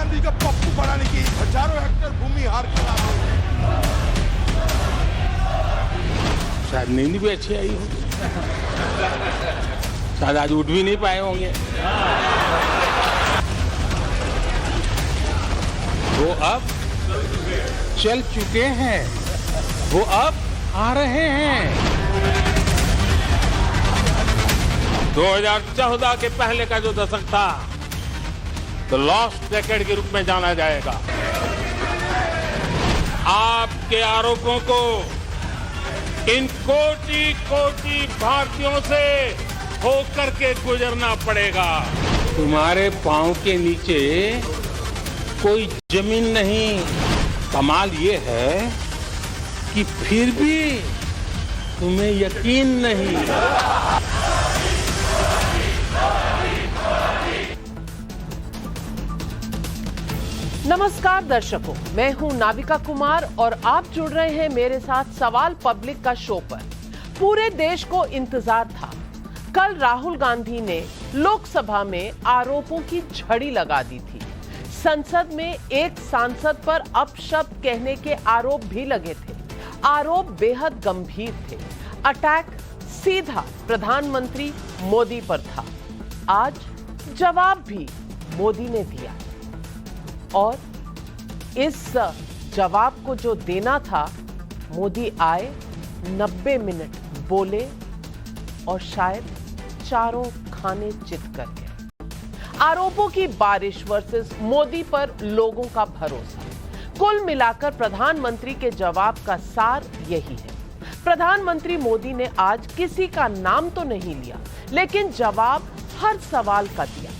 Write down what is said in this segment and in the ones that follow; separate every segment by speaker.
Speaker 1: गांधी का पप्पू बनाने की हजारों हेक्टेयर भूमि हार के नाम
Speaker 2: शायद नींद भी अच्छी आई हो, शायद आज उठ भी नहीं पाए होंगे। वो अब चल चुके हैं, वो अब आ रहे हैं। 2014 के पहले का जो दशक था, द लॉस्ट डेकेड के रूप में जाना जाएगा। आपके आरोपों को इन कोटि कोटि भारतीयों से होकर के गुजरना पड़ेगा। तुम्हारे पांव के नीचे कोई जमीन नहीं। कमाल ये है कि फिर भी तुम्हें यकीन नहीं।
Speaker 3: नमस्कार दर्शकों, मैं हूं नाविका कुमार और आप जुड़ रहे हैं मेरे साथ सवाल पब्लिक का शो पर। पूरे देश को इंतजार था। कल राहुल गांधी ने लोकसभा में आरोपों की झड़ी लगा दी थी। संसद में एक सांसद पर अपशब्द कहने के आरोप भी लगे थे। आरोप बेहद गंभीर थे। अटैक सीधा प्रधानमंत्री मोदी पर था। आज जवाब भी मोदी ने दिया और इस जवाब को जो देना था, मोदी आए, 90 मिनट बोले और शायद चारों खाने चित कर गए। आरोपों की बारिश वर्सेस मोदी पर लोगों का भरोसा। कुल मिलाकर प्रधानमंत्री के जवाब का सार यही है। प्रधानमंत्री मोदी ने आज किसी का नाम तो नहीं लिया, लेकिन जवाब हर सवाल का दिया।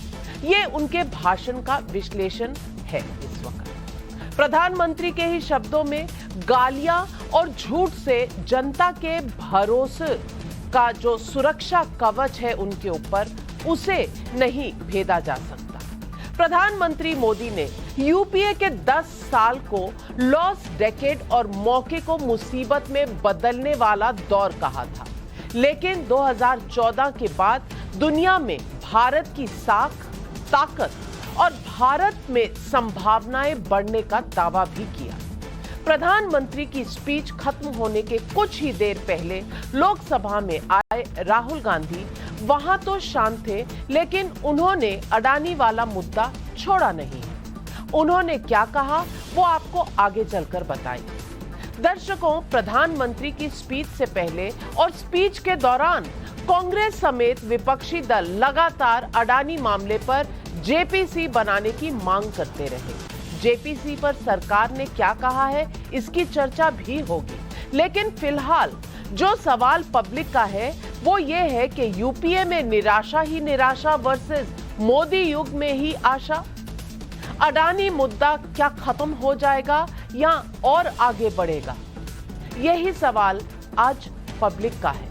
Speaker 3: ये उनके भाषण का विश्लेषण है। इस वक्त प्रधानमंत्री के ही शब्दों में गालियां और झूठ से जनता के भरोसे का जो सुरक्षा कवच है उनके ऊपर, उसे नहीं भेदा जा सकता। प्रधानमंत्री मोदी ने यूपीए के 10 साल को लॉस्ट डेकेड और मौके को मुसीबत में बदलने वाला दौर कहा था। लेकिन 2014 के बाद दुनिया में भारत की साख, ताकत और भारत में संभावनाएं बढ़ने का दावा भी किया। प्रधानमंत्री की स्पीच खत्म होने के कुछ ही देर पहले लोकसभा में आए राहुल गांधी वहां तो शांत थे, लेकिन उन्होंने अडानी वाला मुद्दा छोड़ा नहीं। उन्होंने क्या कहा वो आपको आगे चलकर बताएंगे। दर्शकों, प्रधानमंत्री की स्पीच से पहले और स्पीच के दौरान कांग्रेस समेत विपक्षी दल लगातार अडानी मामले पर जेपीसी बनाने की मांग करते रहे। जेपीसी पर सरकार ने क्या कहा है, इसकी चर्चा भी होगी। लेकिन फिलहाल जो सवाल पब्लिक का है वो ये है कि यूपीए में निराशा ही निराशा वर्सेस मोदी युग में ही आशा। अडानी मुद्दा क्या खत्म हो जाएगा या और आगे बढ़ेगा? यही सवाल आज पब्लिक का है।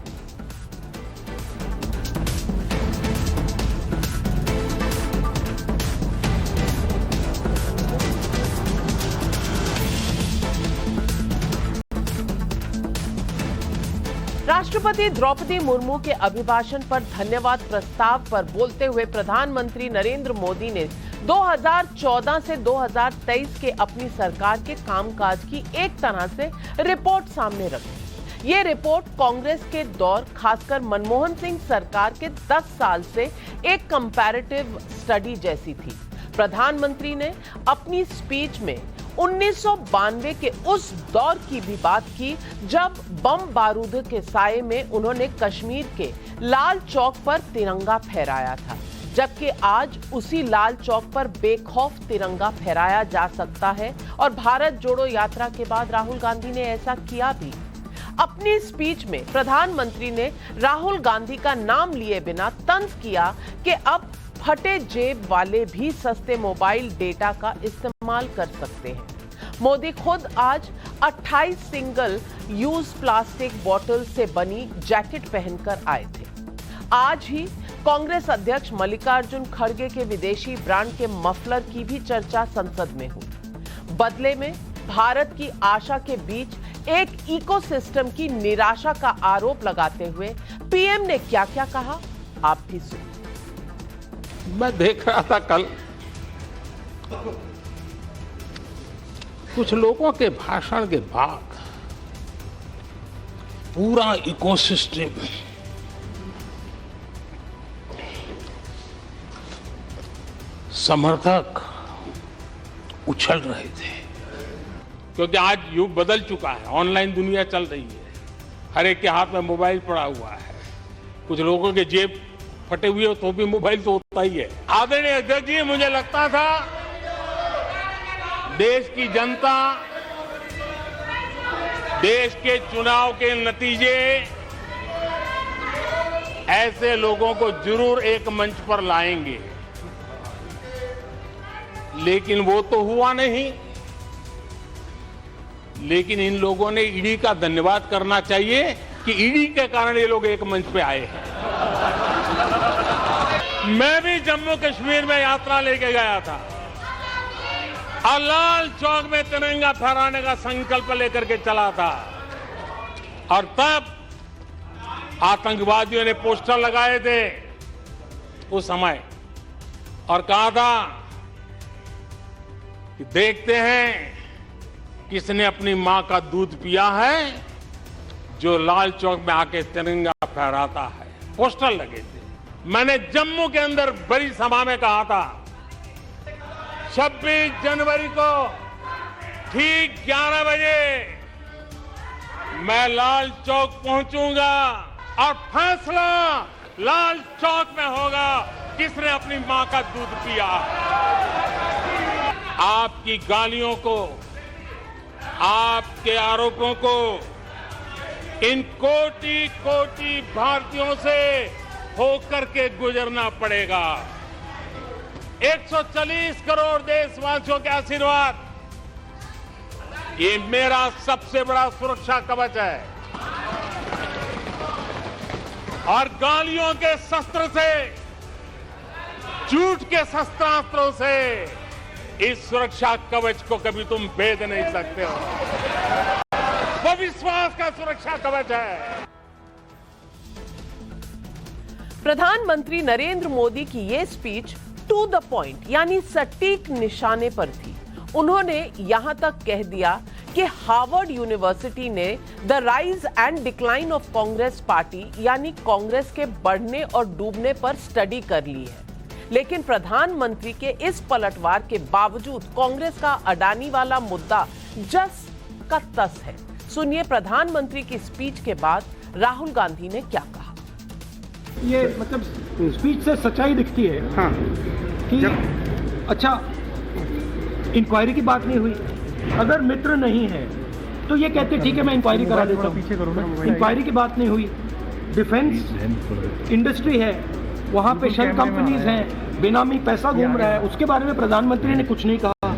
Speaker 3: राष्ट्रपति द्रौपदी मुर्मू के अभिभाषण पर धन्यवाद प्रस्ताव पर बोलते हुए प्रधानमंत्री नरेंद्र मोदी ने 2014 से 2023 के अपनी सरकार के कामकाज की एक तरह से रिपोर्ट सामने रखी। ये रिपोर्ट कांग्रेस के दौर, खासकर मनमोहन सिंह सरकार के 10 साल से एक कंपैरेटिव स्टडी जैसी थी। प्रधानमंत्री ने अपनी स्पीच में 1992 के उस दौर की भी बात की जब बम बारूद के साये में उन्होंने कश्मीर के लाल चौक पर तिरंगा फहराया था, जबकि आज उसी लाल चौक पर बेखौफ तिरंगा फहराया जा सकता है। और भारत जोड़ो यात्रा के बाद राहुल गांधी ने ऐसा किया भी। अपनी स्पीच में प्रधानमंत्री ने राहुल गांधी का नाम लिए बिना तंज किया कि अब फटे जेब वाले भी सस्ते मोबाइल डेटा का इस्तेमाल कर सकते हैं। मोदी खुद आज 28 सिंगल यूज प्लास्टिक बोतल से बनी जैकेट पहनकर आए थे। आज ही कांग्रेस अध्यक्ष मल्लिकार्जुन खड़गे के विदेशी ब्रांड के मफलर की भी चर्चा संसद में हुई। बदले में भारत की आशा के बीच एक इकोसिस्टम की निराशा का आरोप लगाते हुए पीएम ने क्या-क्या कहा, आप भी सुनिए।
Speaker 2: मैं देख रहा था कल कुछ लोगों के भाषण के बाद पूरा इकोसिस्टम समर्थक उछल रहे थे, क्योंकि आज युग बदल चुका है, ऑनलाइन दुनिया चल रही है, हर एक के हाथ में मोबाइल पड़ा हुआ है, कुछ लोगों के जेब फटे हुए हो तो भी मोबाइल तो होता ही है। आदरणीय अध्यक्ष जी, मुझे लगता था देश की जनता देश के चुनाव के नतीजे ऐसे लोगों को जरूर एक मंच पर लाएंगे, लेकिन वो तो हुआ नहीं। लेकिन इन लोगों ने ईडी का धन्यवाद करना चाहिए कि ईडी के कारण ये लोग एक मंच पे आए हैं। मैं भी जम्मू कश्मीर में यात्रा लेके गया था और लाल चौक में तिरंगा फहराने का संकल्प लेकर के चला था, और तब आतंकवादियों ने पोस्टर लगाए थे उस समय और कहा था कि देखते हैं किसने अपनी मां का दूध पिया है जो लाल चौक में आके तिरंगा फहराता है। पोस्टर लगे थे। मैंने जम्मू के अंदर बड़ी सभा में कहा था 26 जनवरी को ठीक 11 बजे मैं लाल चौक पहुंचूंगा और फैसला लाल चौक में होगा किसने अपनी मां का दूध पिया। आपकी गालियों को, आपके आरोपों को इन कोटि कोटि भारतीयों से होकर के गुजरना पड़ेगा। 140 करोड़ देशवासियों के आशीर्वाद ये मेरा सबसे बड़ा सुरक्षा कवच है, और गालियों के शस्त्र से, झूठ के शस्त्रास्त्रों से इस सुरक्षा कवच को कभी तुम भेद नहीं सकते हो। वो विश्वास का सुरक्षा कवच है।
Speaker 3: प्रधानमंत्री नरेंद्र मोदी की ये स्पीच टू द पॉइंट यानी सटीक निशाने पर थी। उन्होंने यहां तक कह दिया कि हार्वर्ड यूनिवर्सिटी ने the rise and decline of Congress party यानी कांग्रेस के बढ़ने और डूबने पर स्टडी कर ली है। लेकिन प्रधानमंत्री के इस पलटवार के बावजूद कांग्रेस का अडानी वाला मुद्दा जस का तस है। सुनिए प्रधानमंत्री की स्पीच के बाद राहुल गांधी ने क्या कहा।
Speaker 4: ये मतलब स्पीच से सच्चाई दिखती है हाँ। कि अच्छा इंक्वायरी की बात नहीं हुई, अगर मित्र नहीं है तो ये कहते ठीक है मैं इंक्वायरी करा देता हूँ। इंक्वायरी की बात नहीं हुई, डिफेंस इंडस्ट्री है वहाँ पे शेल कंपनीज हैं, बेनामी पैसा घूम रहा है, उसके बारे में प्रधानमंत्री ने कुछ नहीं कहा।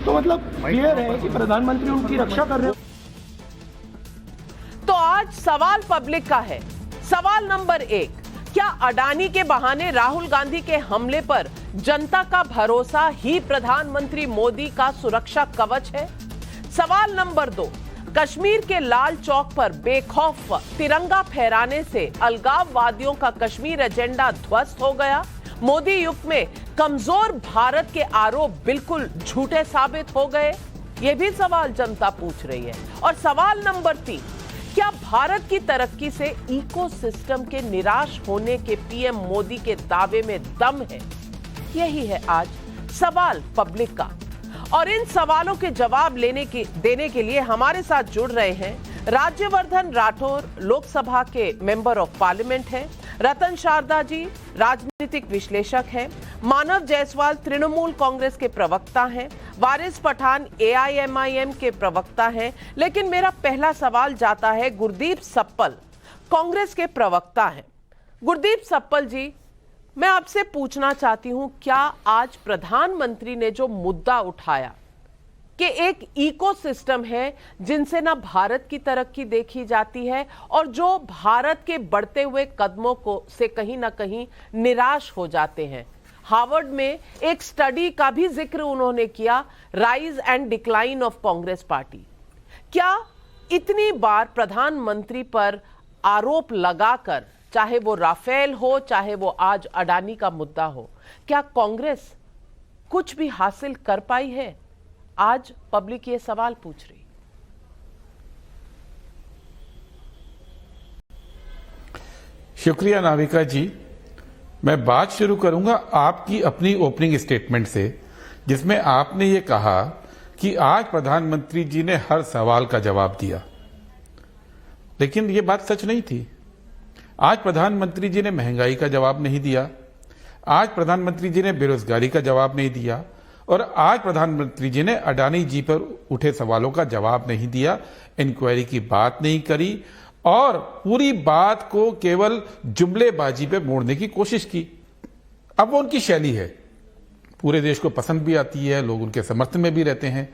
Speaker 4: तो मतलब क्लियर है कि प्रधानमंत्री उनकी रक्षा कर रहे हैं।
Speaker 3: तो आज सवाल पब्लिक का है। सवाल नंबर 1, क्या अडानी के बहाने राहुल गांधी के हमले पर जनता का भरोसा ही प्रधानमंत्री मोदी का सुरक्षा कवच है? सवाल नंबर 2, कश्मीर के लाल चौक पर बेखौफ तिरंगा फहराने से अलगाववादियों का कश्मीर एजेंडा ध्वस्त हो गया? मोदी युग में कमजोर भारत के आरोप बिल्कुल झूठे साबित हो गए? यह भी सवाल जनता पूछ रही है। और सवाल नंबर 3, क्या भारत की तरक्की से इकोसिस्टम के निराश होने के पीएम मोदी के दावे में दम है? यही है आज सवाल पब्लिक का। और इन सवालों के जवाब देने के लिए हमारे साथ जुड़ रहे हैं राज्यवर्धन राठौर, लोकसभा के मेंबर ऑफ पार्लियामेंट हैं, रतन शारदा जी राजनीतिक विश्लेषक हैं, मानव जायसवाल तृणमूल कांग्रेस के प्रवक्ता हैं, वारिस पठान एआईएमआईएम के प्रवक्ता हैं। लेकिन मेरा पहला सवाल जाता है गुरदीप सप्पल, कांग्रेस के प्रवक्ता हैं। गुरदीप सप्पल जी, मैं आपसे पूछना चाहती हूं, क्या आज प्रधानमंत्री ने जो मुद्दा उठाया कि एक इकोसिस्टम है जिनसे ना भारत की तरक्की देखी जाती है और जो भारत के बढ़ते हुए कदमों को से कहीं ना कहीं निराश हो जाते हैं। हार्वर्ड में एक स्टडी का भी जिक्र उन्होंने किया, rise and decline of Congress party. क्या इतनी बार प्रधानमंत्री पर आरोप लगाकर, चाहे वो राफेल हो, चाहे वो आज अडानी का मुद्दा हो, क्या कांग्रेस कुछ भी हासिल कर पाई है? आज पब्लिक ये सवाल पूछ रही।
Speaker 5: शुक्रिया नाविका जी। मैं बात शुरू करूंगा आपकी अपनी ओपनिंग स्टेटमेंट से, जिसमें आपने ये कहा कि आज प्रधानमंत्री जी ने हर सवाल का जवाब दिया, लेकिन ये बात सच नहीं थी। आज प्रधानमंत्री जी ने महंगाई का जवाब नहीं दिया, आज प्रधानमंत्री जी ने बेरोजगारी का जवाब नहीं दिया, और आज प्रधानमंत्री जी ने अडानी जी पर उठे सवालों का जवाब नहीं दिया, इंक्वायरी की बात नहीं करी और पूरी बात को केवल जुमलेबाजी पे मोड़ने की कोशिश की। अब वो उनकी शैली है, पूरे देश को पसंद भी आती है, लोग उनके समर्थन में भी रहते हैं,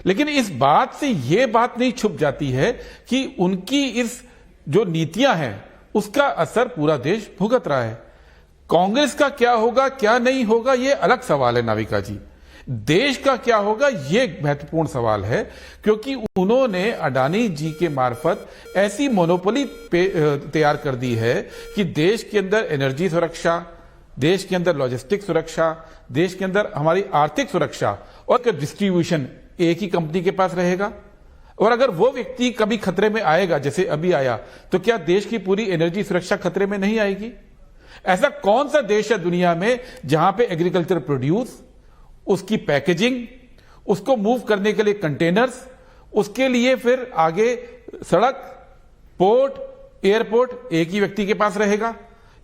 Speaker 5: लेकिन इस बात से ये बात नहीं छुप जाती है कि उनकी इस जो नीतियां हैं उसका असर पूरा देश भुगत रहा है। कांग्रेस का क्या होगा क्या नहीं होगा ये अलग सवाल है नाविका जी, देश का क्या होगा ये महत्वपूर्ण सवाल है, क्योंकि उन्होंने अडानी जी के मार्फत ऐसी मोनोपोली तैयार कर दी है कि देश के अंदर एनर्जी सुरक्षा, देश के अंदर लॉजिस्टिक सुरक्षा, देश के अंदर हमारी आर्थिक सुरक्षा और डिस्ट्रीब्यूशन एक ही कंपनी के पास रहेगा। और अगर वो व्यक्ति कभी खतरे में आएगा, जैसे अभी आया, तो क्या देश की पूरी एनर्जी सुरक्षा खतरे में नहीं आएगी? ऐसा कौन सा देश है दुनिया में जहां पे एग्रीकल्चर प्रोड्यूस, उसकी पैकेजिंग, उसको मूव करने के लिए कंटेनर्स, उसके लिए फिर आगे सड़क, पोर्ट, एयरपोर्ट एक ही व्यक्ति के पास रहेगा?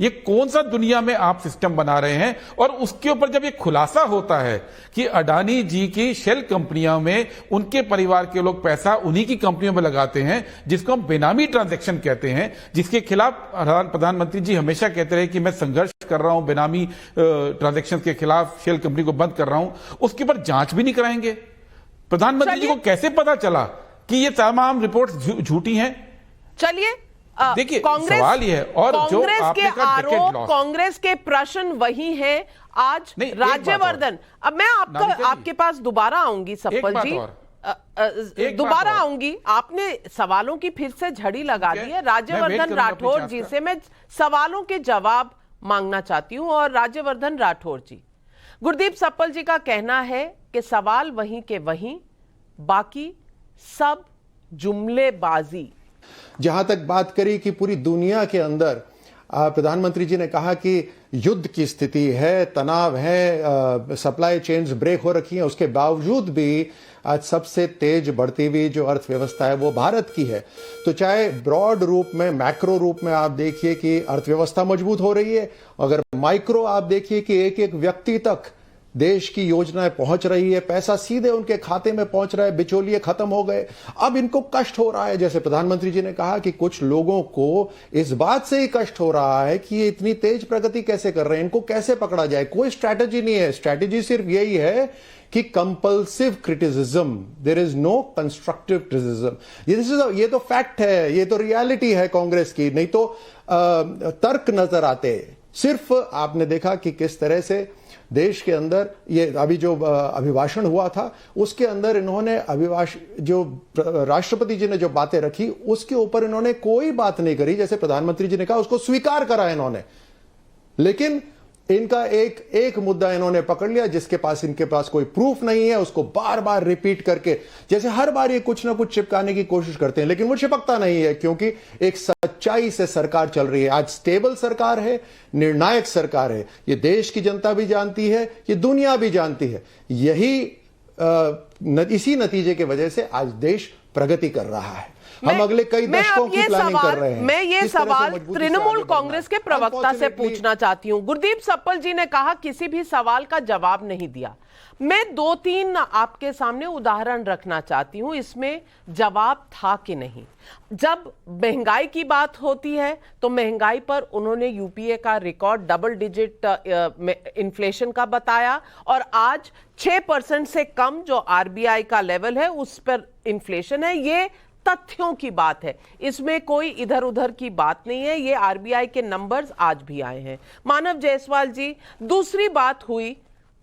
Speaker 5: ये कौन सा दुनिया में आप सिस्टम बना रहे हैं? और उसके ऊपर जब ये खुलासा होता है कि अडानी जी की शेल कंपनियों में उनके परिवार के लोग पैसा उन्हीं की कंपनियों में लगाते हैं, जिसको हम बेनामी ट्रांजैक्शन कहते हैं, जिसके खिलाफ प्रधानमंत्री जी हमेशा कहते रहे कि मैं संघर्ष कर रहा हूं, बेनामी ट्रांजैक्शन के खिलाफ शेल कंपनी को बंद कर रहा हूं, उसके ऊपर जांच भी नहीं कराएंगे। प्रधानमंत्री जी को कैसे पता चला कि ये तमाम रिपोर्ट्स झूठी हैं?
Speaker 3: चलिए
Speaker 5: देखिए सवाल ये है, और जो आपने कहा
Speaker 3: आरोप, कांग्रेस के प्रश्न वही हैं। आज राज्यवर्धन, अब मैं आपके पास दोबारा आऊंगी सप्पल जी, दोबारा आऊंगी। आपने सवालों की फिर से झड़ी लगा दी है। राज्यवर्धन राठौर जी से मैं सवालों के जवाब मांगना चाहती हूं। और राज्यवर्धन राठौर जी, गुरदीप सप्पल जी का कहना है कि सवाल वहीं के वहीं, बाकी सब जुमलेबाजी।
Speaker 1: जहां तक बात करी कि पूरी दुनिया के अंदर प्रधानमंत्री जी ने कहा कि युद्ध की स्थिति है, तनाव है, सप्लाई चेन्स ब्रेक हो रखी हैं, उसके बावजूद भी आज सबसे तेज बढ़ती हुई जो अर्थव्यवस्था है वो भारत की है। तो चाहे ब्रॉड रूप में, मैक्रो रूप में आप देखिए कि अर्थव्यवस्था मजबूत हो रही है, अगर माइक्रो आप देखिए कि एक एक व्यक्ति तक देश की योजनाएं पहुंच रही है, पैसा सीधे उनके खाते में पहुंच रहा है, बिचौलिए खत्म हो गए। अब इनको कष्ट हो रहा है, जैसे प्रधानमंत्री जी ने कहा कि कुछ लोगों को इस बात से ही कष्ट हो रहा है कि ये इतनी तेज प्रगति कैसे कर रहे हैं, इनको कैसे पकड़ा जाए। कोई स्ट्रैटेजी नहीं है, स्ट्रैटेजी सिर्फ यही है कि compulsive criticism, there is no constructive criticism. ये तो फैक्ट है, ये तो रियलिटी है कांग्रेस की, नहीं तो तर्क नजर आते। सिर्फ आपने देखा कि किस तरह से देश के अंदर ये अभी जो अभिभाषण हुआ था उसके अंदर इन्होंने जो राष्ट्रपति जी ने जो बातें रखी उसके ऊपर इन्होंने कोई बात नहीं करी, जैसे प्रधानमंत्री जी ने कहा उसको स्वीकार करा इन्होंने, लेकिन इनका एक मुद्दा इन्होंने पकड़ लिया जिसके इनके पास कोई प्रूफ नहीं है, उसको बार बार रिपीट करके, जैसे हर बार ये कुछ ना कुछ चिपकाने की कोशिश करते हैं, लेकिन वो चिपकता नहीं है क्योंकि एक सच्चाई से सरकार चल रही है। आज स्टेबल सरकार है, निर्णायक सरकार है, ये देश की जनता भी जानती है, ये दुनिया भी जानती है। इसी नतीजे की वजह से आज देश प्रगति कर रहा है। हम अगले कई दशकों की प्लानिंग कर रहे हैं।
Speaker 3: मैं ये सवाल तृणमूल कांग्रेस के प्रवक्ता से पूछना चाहती हूं। गुरदीप सप्पल जी ने कहा किसी भी सवाल का जवाब नहीं दिया। मैं 2-3 आपके सामने उदाहरण रखना चाहती हूं, इसमें जवाब था कि नहीं। जब महंगाई की बात होती है तो महंगाई पर उन्होंने यूपीए का रिकॉर्ड डबल डिजिट इन्फ्लेशन का बताया, और आज 6% से कम जो आरबीआई का लेवल है उस पर इन्फ्लेशन है। ये तथ्यों की बात है, इसमें कोई इधर उधर की बात नहीं है। ये आरबीआई के नंबर्स आज भी आए हैं। मानव जायसवाल जी, दूसरी बात हुई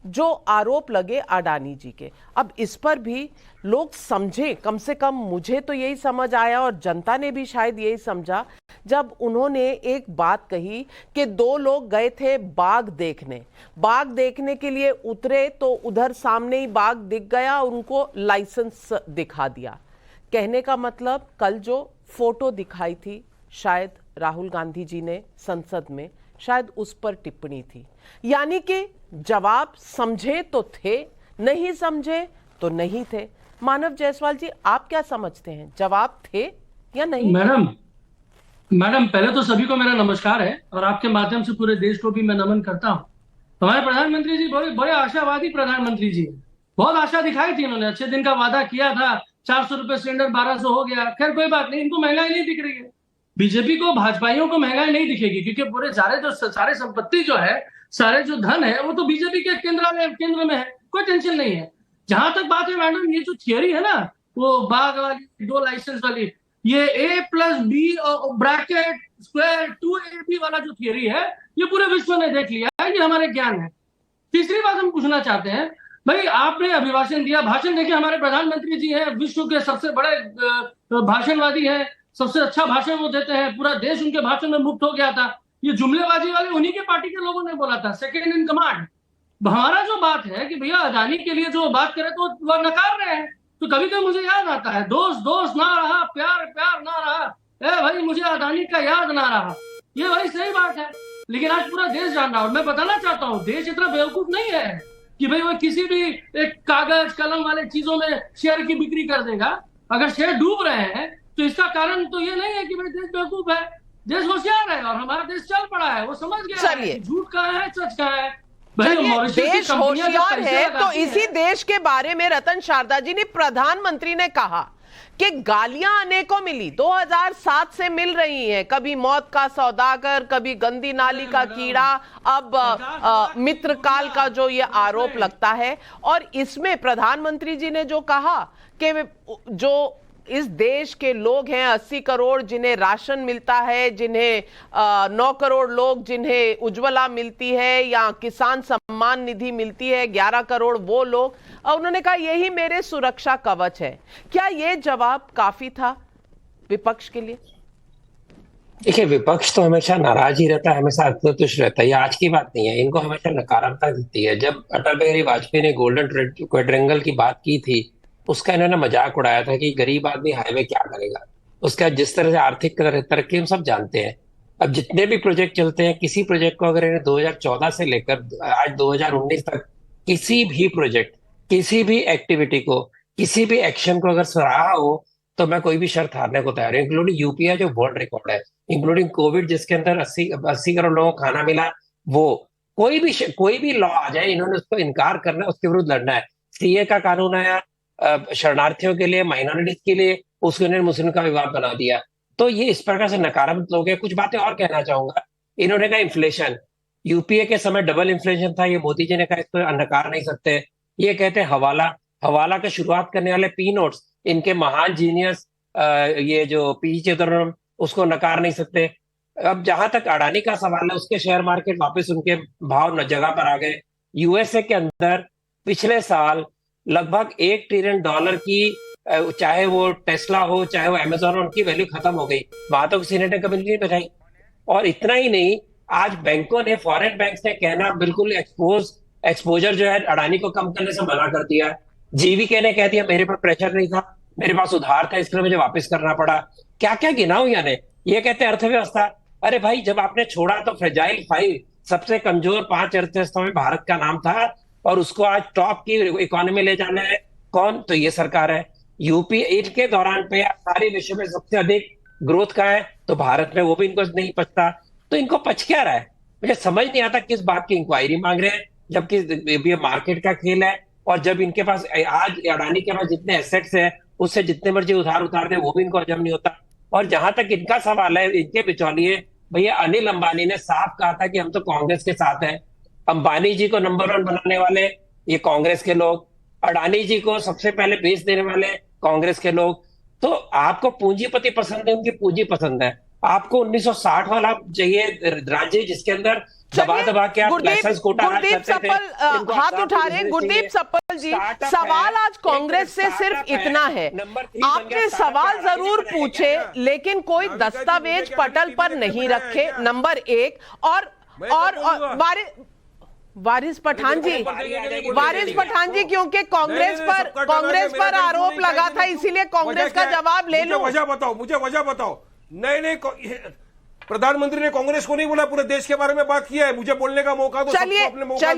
Speaker 3: जो आरोप लगे अडानी जी के। अब इस पर भी लोग समझे, कम से कम मुझे तो यही समझ आया और जनता ने भी शायद यही समझा जब उन्होंने एक बात कही कि दो लोग गए थे बाघ देखने के लिए उतरे तो उधर सामने ही बाघ दिख गया, उनको लाइसेंस दिखा दिया। कहने का मतलब कल जो फोटो दिखाई थी शायद राहुल गांधी जी ने संसद में, शायद उस पर टिप्पणी थी। यानी कि जवाब समझे तो थे, नहीं समझे तो नहीं थे। मानव जायसवाल जी, आप क्या समझते हैं, जवाब थे या नहीं?
Speaker 6: मैडम पहले तो सभी को मेरा नमस्कार है और आपके माध्यम से पूरे देश को भी मैं नमन करता हूं। हमारे प्रधानमंत्री जी बड़े आशावादी प्रधानमंत्री जी, बहुत आशा दिखाई थी उन्होंने, अच्छे दिन का वादा किया था, 400 रुपए सिलेंडर 1200 हो गया। खैर कोई बात नहीं, इनको महंगाई नहीं दिख रही है। बीजेपी को, भाजपाइयों को महंगाई नहीं दिखेगी क्योंकि पूरे सारे संपत्ति जो है, सारे जो धन है वो तो बीजेपी के केंद्र में है, कोई टेंशन नहीं है। जहां तक बात है मैडम, ये जो थियरी है ना, वो बाघ वाली, 2 लाइसेंस वाली, ये A+B ब्रैकेट स्क्वायर 2AB वाला जो थियरी है, ये पूरे विश्व ने देख लिया है, ये हमारे ज्ञान है। तीसरी बात हम पूछना चाहते हैं, भाई आपने अभिभाषण दिया, भाषण देखिए, हमारे प्रधानमंत्री जी हैं, विश्व के सबसे बड़े भाषणवादी हैं, सबसे अच्छा भाषण वो देते हैं, पूरा देश उनके भाषण में मुक्त हो गया था। ये जुमलेबाजी वाले उन्हीं के पार्टी के लोगों ने बोला था, सेकेंड इन कमांड। हमारा जो बात है कि भैया अडानी के लिए जो बात करें तो वह नकार रहे हैं, तो कभी कभी मुझे याद आता है, दोस्त ना रहा, प्यार ना रहा, भाई मुझे अडानी का याद ना रहा। ये भाई सही बात है, लेकिन आज पूरा देश जान रहा है। और मैं बताना चाहता हूँ, देश इतना बेवकूफ नहीं है कि भाई वो किसी भी एक कागज कलम वाले चीजों में शेयर की बिक्री कर देगा। अगर शेयर डूब रहे हैं तो इसका कारण तो ये नहीं है कि भाई देश बेवकूफ है, देश होशियार है और हमारा देश चल पड़ा है, वो समझ गया है झूठ कहाँ है सच कहाँ है।
Speaker 3: देश होशियार है तो इसी देश के बारे में रतन शारदा जी ने, प्रधानमंत्री ने कहा कि गालियां अनेकों मिली, 2007 से मिल रही हैं, कभी मौत का सौदागर, कभी गंदी नाली का कीड़ा, अब मित्रकाल का जो ये आरोप लगता है। और इसमें प्रधानमंत्री जी ने जो कहा कि जो इस देश के लोग हैं 80 करोड़ जिन्हें राशन मिलता है, जिन्हें 9 करोड़ लोग जिन्हें उज्ज्वला मिलती है या किसान सम्मान निधि मिलती है, 11 करोड़ वो लोग, उन्होंने कहा यही मेरे सुरक्षा कवच है। क्या ये जवाब काफी था विपक्ष के लिए?
Speaker 7: देखिए, विपक्ष तो हमेशा नाराज ही रहता है, हमेशा असंतुष्ट रहता है। ये आज की बात नहीं है, इनको हमेशा नकारात्मकता दिखती है। जब अटल बिहारी वाजपेयी ने गोल्डन क्वाड्रेंगल की बात की थी, उसका इन्होंने मजाक उड़ाया था कि गरीब आदमी हाईवे क्या करेगा। उसका जिस तरह से आर्थिक तरक्की हम सब जानते हैं। अब जितने भी प्रोजेक्ट चलते हैं, किसी प्रोजेक्ट को अगर इन्हें 2014 से लेकर आज 2019 तक किसी भी प्रोजेक्ट, किसी भी एक्टिविटी को, किसी भी एक्शन को अगर सराहा हो तो मैं कोई भी शर्त हारने को तैयार हूं, इंक्लूडिंग यूपीआई जो वर्ल्ड रिकॉर्ड है, इंक्लूडिंग कोविड जिसके अंदर 80 करोड़ लोगों को खाना मिला, वो कोई भी लॉ आ जाए, इन्होंने उसको इनकार करना है, उसके विरुद्ध लड़ना है। सीए का कानून आया शरणार्थियों के लिए, माइनॉरिटीज के लिए, उसको इन्होंने मुस्लिम का विवाद बना दिया। तो ये इस प्रकार से नकारात्मक लोग हैं। कुछ बातें और कहना चाहूंगा। इन्होंने कहा इन्फ्लेशन, यूपीए के समय डबल इन्फ्लेशन था, ये मोदी जी ने कहा इसको नकार नहीं सकते। ये कहते हैं हवाला का शुरुआत करने वाले पी नोट्स, इनके महान जीनियस ये जो पी चिदम्बरम, उसको नकार नहीं सकते। अब जहां तक अडानी का सवाल है, उसके शेयर मार्केट वापस उनके भाव जगह पर आ गए। यूएसए के अंदर पिछले साल लगभग $1 ट्रिलियन की, चाहे वो टेस्ला हो चाहे वो अमेजोन, उनकी वैल्यू खत्म हो गई। वहां तो किसी ने कभी नहीं बचाई। और इतना ही नहीं, आज बैंकों ने, फॉरेन बैंक ने कहना बिल्कुल एक्सपोजर जो है अडानी को कम करने से मना कर दिया। जीवीके ने कह दिया मेरे पर प्रेशर नहीं था, मेरे पास उधार था, इसलिए मुझे वापस करना पड़ा। क्या क्या गिनाऊं यानी। ये कहते हैं अर्थव्यवस्था। अरे भाई, जब आपने छोड़ा तो फ्रेजाइल 5, सबसे कमजोर 5 अर्थव्यवस्थाओं में भारत का नाम था, और उसको आज टॉप की इकोनॉमी ले जाना है कौन? तो ये सरकार है। यूपीए के दौरान पे सारे विश्व में सबसे अधिक ग्रोथ का है, तो भारत में वो भी इनको नहीं पचता। तो इनको पच क्या रहा है? मुझे समझ नहीं आता किस बात की इंक्वायरी मांग रहे हैं, जबकि ये मार्केट का खेल है। और जब इनके पास आज अडानी के पास जितने एसेट्स है, उससे जितने मर्जी उधार दे, वो भी इनको हजम नहीं होता। और जहां तक इनका सवाल है, इनके बिचौलिए भैया अनिल अंबानी ने साफ कहा था कि हम तो कांग्रेस के साथ हैं। अंबानी जी को नंबर 1 बनाने वाले ये कांग्रेस के लोग, अडानी जी को सबसे पहले बेच देने वाले कांग्रेस के लोग। तो आपको पूंजीपति पसंद है, उनकी पूंजी पसंद है। आपको 1960 वाला चाहिए राज्य जिसके अंदर दबा के आप लाइसेंस कोटा राज
Speaker 3: गुरदीप
Speaker 7: करते थे।
Speaker 3: सप्पल
Speaker 7: इनको
Speaker 3: हाथ
Speaker 7: आप
Speaker 3: उठा रहे हैं।
Speaker 7: बिजनेस
Speaker 3: गुरदीप
Speaker 7: चाहिए।
Speaker 3: सप्पल जी,
Speaker 7: स्टार्टअप
Speaker 3: सवाल
Speaker 7: है,
Speaker 3: आज कांग्रेस से सिर्फ
Speaker 7: स्टार्टअप है,
Speaker 3: इतना है,
Speaker 7: नंबर 3 बन
Speaker 3: आपने
Speaker 7: गया,
Speaker 3: सवाल
Speaker 7: स्टार्टअप है,
Speaker 3: जरूर
Speaker 7: राजनीति
Speaker 3: पूछे
Speaker 7: बनाएगा।
Speaker 3: लेकिन कोई दस्तावेज पटल पर नहीं रखे, नंबर एक। और वारिस पठान जी, क्योंकि कांग्रेस पर आरोप लगा था, इसीलिए कांग्रेस का जवाब ले लूं।
Speaker 8: मुझे वजह बताओ। नहीं, प्रधानमंत्री ने कांग्रेस को नहीं बोला, पूरे देश के बारे में बात किया है। मुझे बोलने का मौका दो।
Speaker 3: चलिए
Speaker 8: मैं जा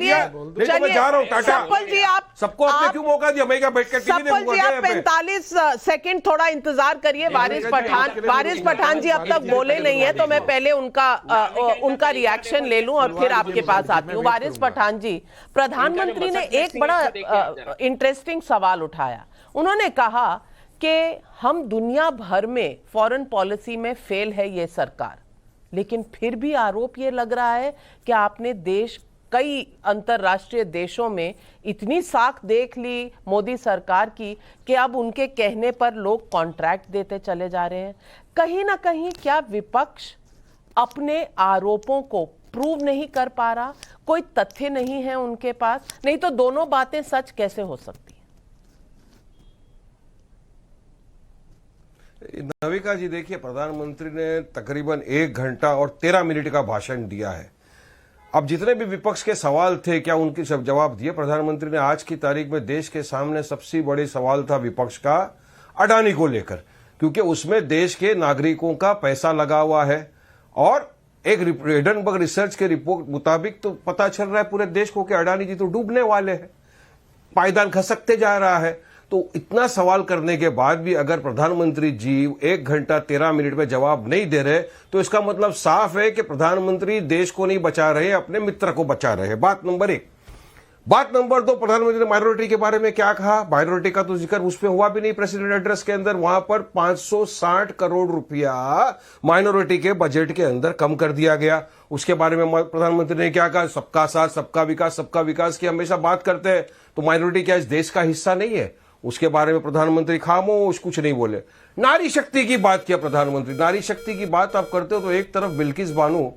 Speaker 8: रहा हूं टाटा।
Speaker 3: सप्पल जी, आप
Speaker 8: सबको आपने क्यों मौका दिया? मैं क्या बैठ कर टीवी
Speaker 3: सप्पल जी, आप 45 सेकंड थोड़ा इंतजार करिए। वारिस पठान जी अब तक बोले नहीं है, तो मैं पहले उनका रिएक्शन ले लूं और फिर आपके पास आती हूँ। वारिस पठान जी, प्रधानमंत्री ने एक बड़ा इंटरेस्टिंग सवाल उठाया। उन्होंने कहा कि हम दुनिया भर में फॉरेन पॉलिसी में फेल है ये सरकार, लेकिन फिर भी आरोप ये लग रहा है कि आपने कई अंतरराष्ट्रीय देशों में इतनी साख देख ली मोदी सरकार की कि अब उनके कहने पर लोग कॉन्ट्रैक्ट देते चले जा रहे हैं। कहीं ना कहीं क्या विपक्ष अपने आरोपों को प्रूव नहीं कर पा रहा? कोई तथ्य नहीं है उनके पास, नहीं तो दोनों बातें सच कैसे हो सकती?
Speaker 8: नाविका जी, देखिए, प्रधानमंत्री ने तकरीबन 1 घंटा और 13 मिनट का भाषण दिया है। अब जितने भी विपक्ष के सवाल थे, क्या उनके सब जवाब दिए प्रधानमंत्री ने? आज की तारीख में देश के सामने सबसे बड़े सवाल था विपक्ष का अडानी को लेकर, क्योंकि उसमें देश के नागरिकों का पैसा लगा हुआ है और एक हिडनबर्ग रिसर्च के रिपोर्ट मुताबिक तो पता चल रहा है पूरे देश को कि अडानी जी तो डूबने वाले हैं, पायदान खसकते जा रहा है। तो इतना सवाल करने के बाद भी अगर प्रधानमंत्री जी 1 घंटा 13 मिनट में जवाब नहीं दे रहे, तो इसका मतलब साफ है कि प्रधानमंत्री देश को नहीं बचा रहे, अपने मित्र को बचा रहे। बात नंबर 1। बात नंबर 2, प्रधानमंत्री ने माइनॉरिटी के बारे में क्या कहा? माइनॉरिटी का तो जिक्र उसमें हुआ भी नहीं प्रेसिडेंट एड्रेस के अंदर। वहां पर 560 करोड़ रुपया माइनॉरिटी के बजट के अंदर कम कर दिया गया। उसके बारे में प्रधानमंत्री ने क्या कहा? सबका साथ, सबका विकास की हमेशा बात करते हैं, तो माइनॉरिटी क्या इस देश का हिस्सा नहीं है? उसके बारे में प्रधानमंत्री खामोश, कुछ नहीं बोले। नारी शक्ति की बात किया प्रधानमंत्री। नारी शक्ति की बात आप करते हो तो एक तरफ बिल्किस बानो,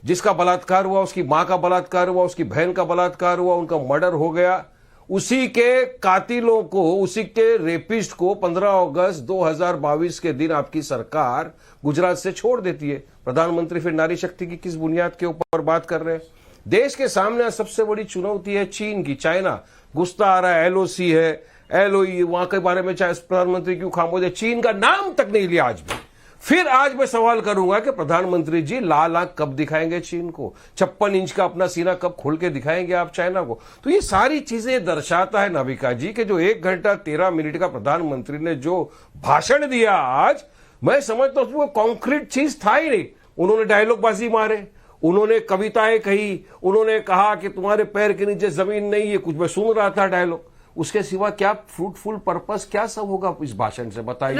Speaker 8: जिसका बलात्कार हुआ, उसकी मां का बलात्कार हुआ, उसकी बहन का बलात्कार हुआ, उनका मर्डर हो गया, उसी के कातिलों को, उसी के रेपिस्ट को 15 अगस्त 2022 के दिन आपकी सरकार गुजरात से छोड़ देती है। प्रधानमंत्री फिर नारी शक्ति की किस बुनियाद के ऊपर बात कर रहे हैं? देश के सामने सबसे बड़ी चुनौती है चीन की। चाइना घुसता आ रहा है, LOC है, LOE, वहां के बारे में प्रधानमंत्री क्यों खामोश है? चीन का नाम तक नहीं लिया आज भी। फिर आज मैं सवाल करूंगा कि प्रधानमंत्री जी लाल आंख कब दिखाएंगे चीन को? 56 इंच का अपना सीना कब खोल के दिखाएंगे आप चाइना को? तो ये सारी चीजें दर्शाता है नाविका जी कि जो 1 घंटा 13 मिनट का प्रधानमंत्री ने जो भाषण दिया आज, मैं समझता हूं उसमें कॉन्क्रीट चीज था ही नहीं। उन्होंने डायलॉगबाजी मारे, उन्होंने कविताएं कही, उन्होंने कहा कि तुम्हारे पैर के नीचे जमीन नहीं है, कुछ मैं सुन रहा था डायलॉग। उसके सिवा क्या फ्रूटफुल पर्पस क्या सब होगा इस भाषण से? बताइए।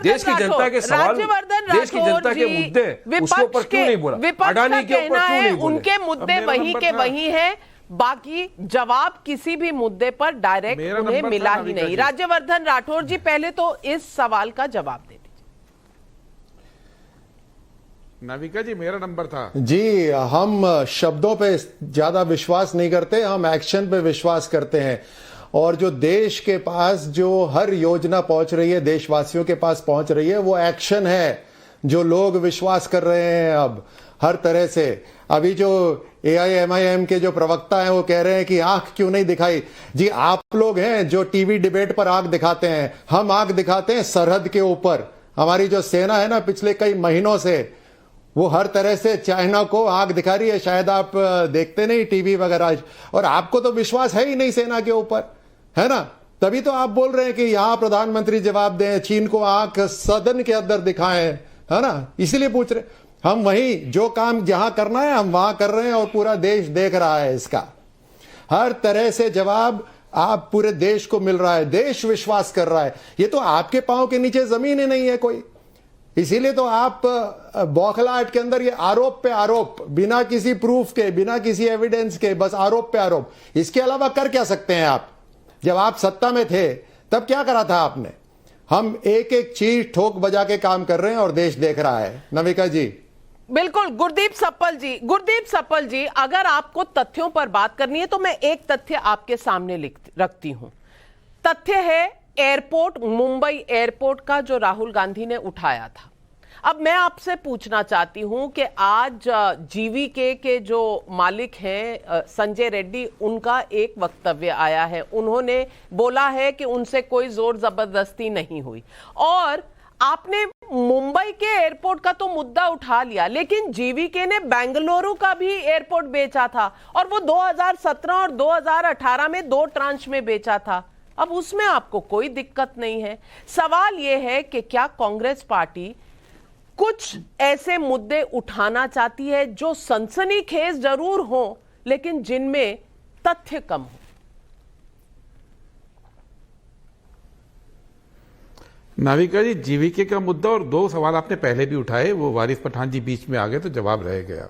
Speaker 8: देश की जनता के सवाल, देश की जनता के मुद्दे, उसके ऊपर क्यों नहीं बोला? अडानी के ऊपर क्यों नहीं बोला?
Speaker 3: उनके मुद्दे वही के वही हैं, बाकी जवाब किसी भी मुद्दे पर डायरेक्ट उन्हें मिला ही नहीं। राज्यवर्धन राठौर जी, पहले तो इस सवाल का जवाब दे दीजिए।
Speaker 5: नाविका जी, मेरा नंबर था
Speaker 1: जी। हम शब्दों पे ज्यादा विश्वास नहीं करते, हम एक्शन पे विश्वास करते हैं। और जो देश के पास जो हर योजना पहुंच रही है, देशवासियों के पास पहुंच रही है, वो एक्शन है जो लोग विश्वास कर रहे हैं अब हर तरह से। अभी जो AIMIM के जो प्रवक्ता हैं वो कह रहे हैं कि आंख क्यों नहीं दिखाई। जी, आप लोग हैं जो टीवी डिबेट पर आंख दिखाते हैं, हम आंख दिखाते हैं सरहद के ऊपर। हमारी जो सेना है ना, पिछले कई महीनों से वो हर तरह से चाइना को आंख दिखा रही है। शायद आप देखते नहीं टीवी वगैरह, और आपको तो विश्वास है ही नहीं सेना के ऊपर, है ना? तभी तो आप बोल रहे हैं कि यहां प्रधानमंत्री जवाब दें, चीन को आंख सदन के अंदर दिखाएं, है ना? इसीलिए पूछ रहे। हम वही जो काम जहां करना है हम वहां कर रहे हैं और पूरा देश देख रहा है इसका। हर तरह से जवाब आप पूरे देश को मिल रहा है, देश विश्वास कर रहा है। ये तो आपके पांव के नीचे जमीन ही नहीं है कोई, इसीलिए तो आप बौखलाहट के अंदर ये आरोप पे आरोप, बिना किसी प्रूफ के, बिना किसी एविडेंस के, बस आरोप पे आरोप। इसके अलावा कर क्या सकते हैं आप? जब आप सत्ता में थे तब क्या करा था आपने? हम एक एक चीज ठोक बजा के काम कर रहे हैं और देश देख रहा है। नविका जी,
Speaker 3: बिल्कुल। गुरदीप सप्पल जी, अगर आपको तथ्यों पर बात करनी है तो मैं एक तथ्य आपके सामने रखती हूं। तथ्य है एयरपोर्ट, मुंबई एयरपोर्ट का जो राहुल गांधी ने उठाया था। अब मैं आपसे पूछना चाहती हूं कि आज जीवीके के जो मालिक हैं संजय रेड्डी, उनका एक वक्तव्य आया है। उन्होंने बोला है कि उनसे कोई जोर जबरदस्ती नहीं हुई, और आपने मुंबई के एयरपोर्ट का तो मुद्दा उठा लिया, लेकिन जीवीके ने बेंगलुरु का भी एयरपोर्ट बेचा था, और वो 2017 और 2018 में 2 ट्रांच में बेचा था। अब उसमें आपको कोई दिक्कत नहीं है। सवाल यह है कि क्या कांग्रेस पार्टी कुछ ऐसे मुद्दे उठाना चाहती है जो सनसनीखेज जरूर हो, लेकिन जिनमें तथ्य कम हो?
Speaker 5: नाविका जी, जीवीके का मुद्दा और 2 सवाल आपने पहले भी उठाए, वो वारिस पठान जी बीच में आ गए तो जवाब रह गया।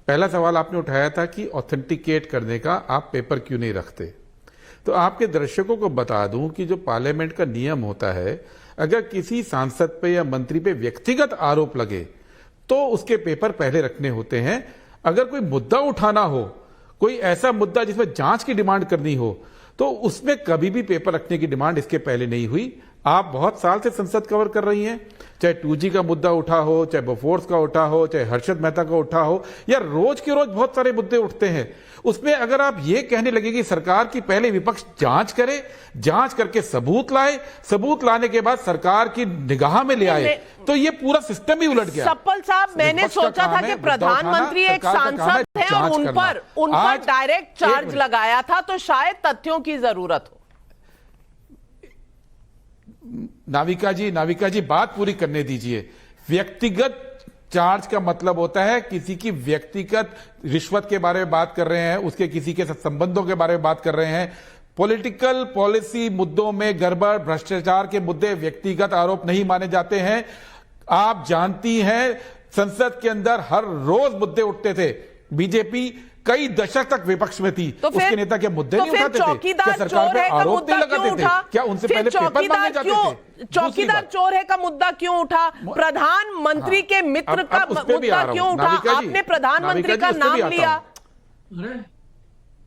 Speaker 5: पहला सवाल आपने उठाया था कि ऑथेंटिकेट करने का आप पेपर क्यों नहीं रखते। तो आपके दर्शकों को बता दूं कि जो पार्लियामेंट का नियम होता है, अगर किसी सांसद पे या मंत्री पे व्यक्तिगत आरोप लगे तो उसके पेपर पहले रखने होते हैं। अगर कोई मुद्दा उठाना हो, कोई ऐसा मुद्दा जिसमें जांच की डिमांड करनी हो, तो उसमें कभी भी पेपर रखने की डिमांड इसके पहले नहीं हुई। आप बहुत साल से संसद कवर कर रही हैं, चाहे 2G का मुद्दा उठा हो, चाहे बोफोर्स का उठा हो, चाहे हर्षद मेहता का उठा हो, या रोज के रोज बहुत सारे मुद्दे उठते हैं। उसमें अगर आप ये कहने लगे कि सरकार की पहले विपक्ष जांच करे, जांच करके सबूत लाए, सबूत लाने के बाद सरकार की निगाह में ले आए, तो ये पूरा सिस्टम ही उलट गया।
Speaker 3: सप्पल साहब, मैंने सोचा था कि प्रधानमंत्री एक सांसद है और उन पर डायरेक्ट चार्ज लगाया था, तो शायद तथ्यों की जरूरत हो।
Speaker 5: नाविका जी बात पूरी करने दीजिए। व्यक्तिगत चार्ज का मतलब होता है किसी की व्यक्तिगत रिश्वत के बारे में बात कर रहे हैं, उसके किसी के साथ संबंधों के बारे में बात कर रहे हैं। पॉलिटिकल पॉलिसी मुद्दों में गड़बड़, भ्रष्टाचार के मुद्दे व्यक्तिगत आरोप नहीं माने जाते हैं। आप जानती हैं, संसद के अंदर हर रोज मुद्दे उठते थे। बीजेपी कई दशक तक विपक्ष में थी, तो उसके नेता क्या मुद्दे नहीं उठाते थे? क्या सरकार पर आरोप नहीं लगाते थे? क्या उनसे पहले पेपर मांगे जाते थे?
Speaker 3: चौकीदार चोर है का मुद्दा क्यों उठा? प्रधानमंत्री के मित्र का मुद्दा क्यों उठा? आपने प्रधानमंत्री का नाम लिया।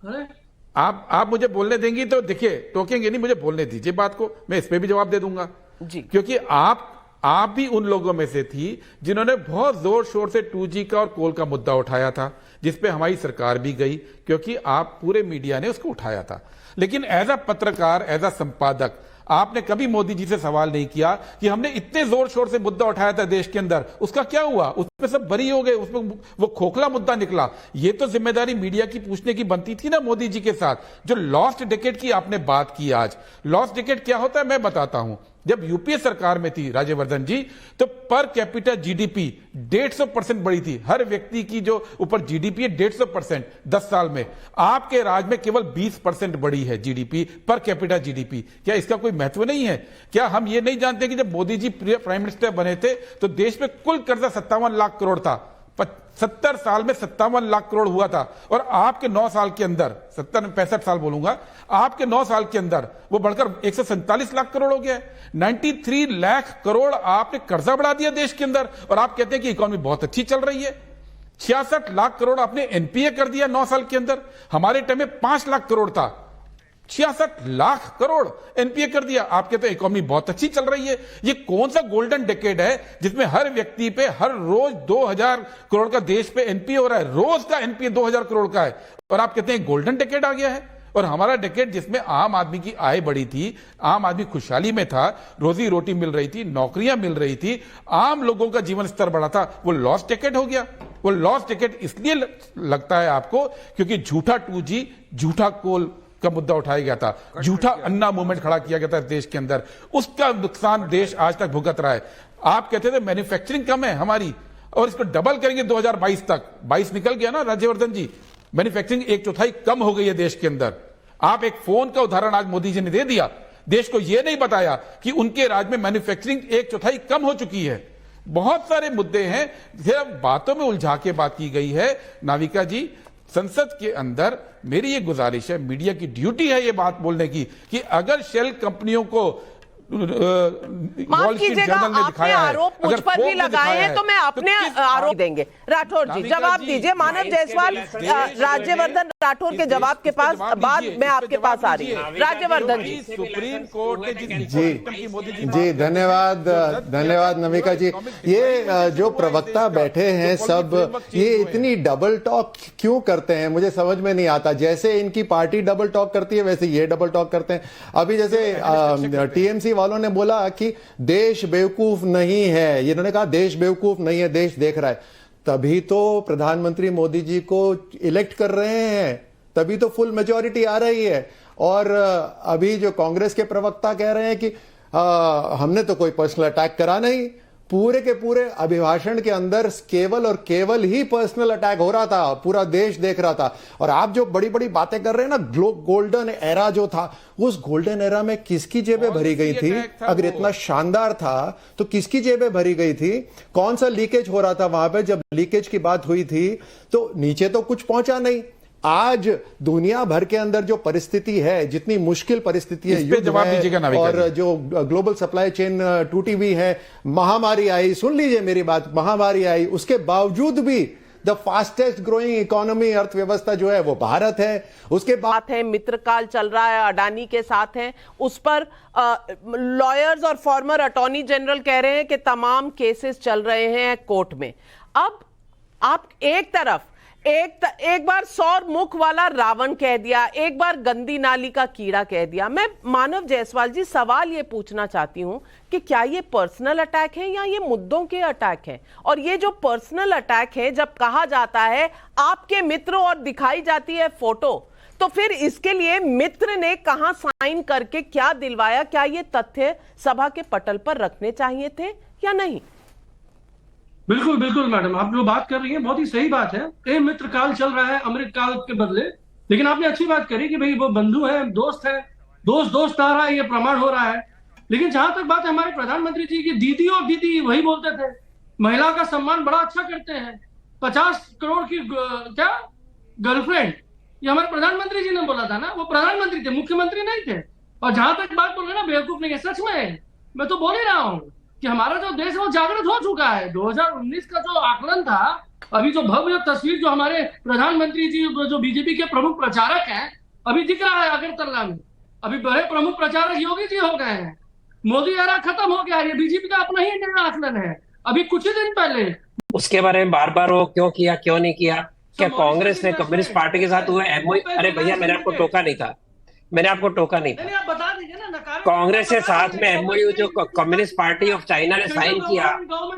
Speaker 6: अरे
Speaker 5: आप मुझे बोलने देंगी तो देखिए, टोकेंगे नहीं, मुझे बोलने दीजिए बात को, मैं इस पे भी जवाब दे दूंगा
Speaker 3: जी।
Speaker 5: क्योंकि आप भी उन लोगों में से थी जिन्होंने बहुत जोर शोर से 2G का और कोल का मुद्दा उठाया था, जिसपे हमारी सरकार भी गई, क्योंकि आप पूरे मीडिया ने उसको उठाया था। लेकिन एज अ पत्रकार, एज अ संपादक, आपने कभी मोदी जी से सवाल नहीं किया कि हमने इतने जोर शोर से मुद्दा उठाया था देश के अंदर, उसका क्या हुआ? उसमें सब बरी हो गए, उसमें वो खोखला मुद्दा निकला। ये तो जिम्मेदारी मीडिया की पूछने की बनती थी ना मोदी जी के साथ। जो लॉस्ट डिकेड की आपने बात की आज, लॉस्ट डिकेड क्या होता है मैं बताता हूं। जब यूपीए सरकार में थी राज्यवर्धन जी, तो पर कैपिटा जीडीपी 150% बढ़ी थी। हर व्यक्ति की जो ऊपर जीडीपी है 150% 10 साल में। आपके राज में केवल 20% बढ़ी है जीडीपी, पर कैपिटा जीडीपी। क्या इसका कोई महत्व नहीं है? क्या हम ये नहीं जानते कि जब मोदी जी प्राइम मिनिस्टर बने थे तो देश में कुल कर्जा 57 लाख करोड़ था। 70 साल में 57 लाख करोड़ हुआ था, और आपके 9 साल के अंदर, 65 साल बोलूंगा, आपके 9 साल के अंदर वो बढ़कर 147 लाख करोड़ हो गया। 93 लाख करोड़ आपने कर्जा बढ़ा दिया देश के अंदर, और आप कहते हैं कि इकोनॉमी बहुत अच्छी चल रही है। 66 लाख करोड़ आपने एनपीए कर दिया 9 साल के अंदर। हमारे टाइम में 5 लाख करोड़ था, 66 लाख करोड़ एनपीए कर दिया। आप कहते हैं इकोनॉमी बहुत अच्छी चल रही है। ये कौन सा गोल्डन डेकेड है जिसमें हर व्यक्ति पे हर रोज 2000 करोड़ का देश पे एनपीए हो रहा है? रोज का एनपीए 2000 करोड़ का है, और आप कहते हैं गोल्डन डेकेड आ गया है। और हमारा डेकेड जिसमें आम आदमी की आय बढ़ी थी, आम आदमी खुशहाली में था, रोजी रोटी मिल रही थी, नौकरियां मिल रही थी, आम लोगों का जीवन स्तर बढ़ा था, वो लॉस्ट डेकेड हो गया। वो लॉस्ट डेकेड इसलिए लगता है आपको क्योंकि झूठा 2G, झूठा कोल का मुद्दा उठाया गया था, झूठा अन्ना मूवमेंट खड़ा किया गया था देश के अंदर। उसका नुकसान देश आज तक भुगत रहा है। आप कहते थे मैन्युफैक्चरिंग कम है हमारी, और इसको डबल करेंगे 2022 तक। 22 निकल गया ना राज्यवर्धन जी, मैन्युफैक्चरिंग 1/4 कम हो गई है देश के अंदर। आप एक फोन का उदाहरण आज मोदी जी ने दे दिया, देश को यह नहीं बताया कि उनके राज्य में मैन्युफैक्चरिंग 1/4 कम हो चुकी है। बहुत सारे मुद्दे हैं, सिर्फ बातों में उलझा के बात की गई है। नाविका जी, संसद के अंदर मेरी ये गुजारिश है, मीडिया की ड्यूटी है ये बात बोलने की कि अगर शेल कंपनियों को
Speaker 3: माफ कीजिएगा, आपने आरोप मुझ पर भी लगाए हैं, तो मैं अपने आरोप देंगे। राठौर जी जवाब दीजिए। मानव जायसवाल, राज्यवर्धन राठौर के जवाब के पास बाद मैं आपके पास आ रही हूँ। राज्यवर्धन जी।
Speaker 5: सुप्रीम कोर्ट
Speaker 1: जी धन्यवाद नमिका जी। ये जो प्रवक्ता बैठे हैं सब, ये इतनी डबल टॉक क्यों करते हैं मुझे समझ में नहीं आता। जैसे इनकी पार्टी डबल टॉक करती है वैसे ये डबल टॉक करते हैं। अभी जैसे टीएमसी वालों ने बोला कि देश बेवकूफ नहीं है, इन्होंने कहा देश बेवकूफ नहीं है, देश देख रहा है। तभी तो प्रधानमंत्री मोदी जी को इलेक्ट कर रहे हैं, तभी तो फुल मेजॉरिटी आ रही है। और अभी जो कांग्रेस के प्रवक्ता कह रहे हैं कि हमने तो कोई पर्सनल अटैक करा नहीं, पूरे के पूरे अभिभाषण के अंदर केवल और केवल ही पर्सनल अटैक हो रहा था, पूरा देश देख रहा था। और आप जो बड़ी बड़ी बातें कर रहे हैं ना, गोल्डन एरा जो था, उस गोल्डन एरा में किसकी जेबें भरी गई थी? अगर इतना शानदार था तो किसकी जेबें भरी गई थी? कौन सा लीकेज हो रहा था वहां पे? जब लीकेज की बात हुई थी तो नीचे तो कुछ पहुंचा नहीं। आज दुनिया भर के अंदर जो परिस्थिति है, जितनी मुश्किल परिस्थिति है, युद्ध है और जो ग्लोबल सप्लाई चेन टूटी हुई है, महामारी आई, सुन लीजिए मेरी बात, महामारी आई, उसके बावजूद भी द फास्टेस्ट ग्रोइंग इकोनॉमी, अर्थव्यवस्था जो है वो भारत है। उसके
Speaker 3: बात है मित्रकाल चल रहा है, अडानी के साथ है, उस पर लॉयर्स और फॉर्मर अटॉर्नी जनरल कह रहे हैं कि तमाम केसेस चल रहे हैं कोर्ट में। अब आप एक तरफ एक बार सौर मुख वाला रावण कह दिया, एक बार गंदी नाली का कीड़ा कह दिया। मैं मानव जायसवाल जी सवाल ये पूछना चाहती हूं कि क्या ये पर्सनल अटैक है या ये मुद्दों के अटैक है? और ये जो पर्सनल अटैक है, जब कहा जाता है आपके मित्र और दिखाई जाती है फोटो, तो फिर इसके लिए मित्र ने कहां साइन करके क्या दिलवाया? क्या ये तथ्य सभा के पटल पर रखने चाहिए थे या नहीं?
Speaker 6: बिल्कुल बिल्कुल मैडम, आप जो बात कर रही हैं बहुत ही सही बात है। ये मित्र काल चल रहा है अमृत काल के बदले। लेकिन आपने अच्छी बात करी कि भाई वो बंधु है, दोस्त है, दोस्त आ रहा है, ये प्रमाण हो रहा है। लेकिन जहां तक बात है हमारे प्रधानमंत्री जी की, दीदी और दीदी वही बोलते थे, महिला का सम्मान बड़ा अच्छा करते हैं, 50 करोड़ की क्या गर्लफ्रेंड, ये हमारे प्रधानमंत्री जी ने बोला था ना। वो प्रधानमंत्री थे, मुख्यमंत्री नहीं थे। और जहां तक बात बोल रहे ना बेवकूफ नहीं है, सच में मैं तो बोल ही रहा हूँ कि हमारा जो देश है वो जागृत हो चुका है। 2019 का जो आकलन था, अभी जो भव्य तस्वीर जो हमारे प्रधानमंत्री जी जो बीजेपी के प्रमुख प्रचारक हैं, अभी दिख रहा है अगरतला में। अभी बड़े प्रमुख प्रचारक योगी जी हो गए हैं, मोदी एरा खत्म हो गया, ये बीजेपी का अपना ही नया आकलन है। अभी कुछ ही दिन पहले
Speaker 7: उसके बारे में बार बार वो क्यों किया क्यों नहीं किया, क्या कांग्रेस ने कम्युनिस्ट पार्टी के साथ हुए एमओयू? अरे भैया मैंने आपको टोका नहीं था, मैंने आपको टोका नहीं था।
Speaker 6: आप बता दीजिए ना,
Speaker 7: कांग्रेस के साथ में एमओयू जो कम्युनिस्ट पार्टी ऑफ चाइना ने साइन किया,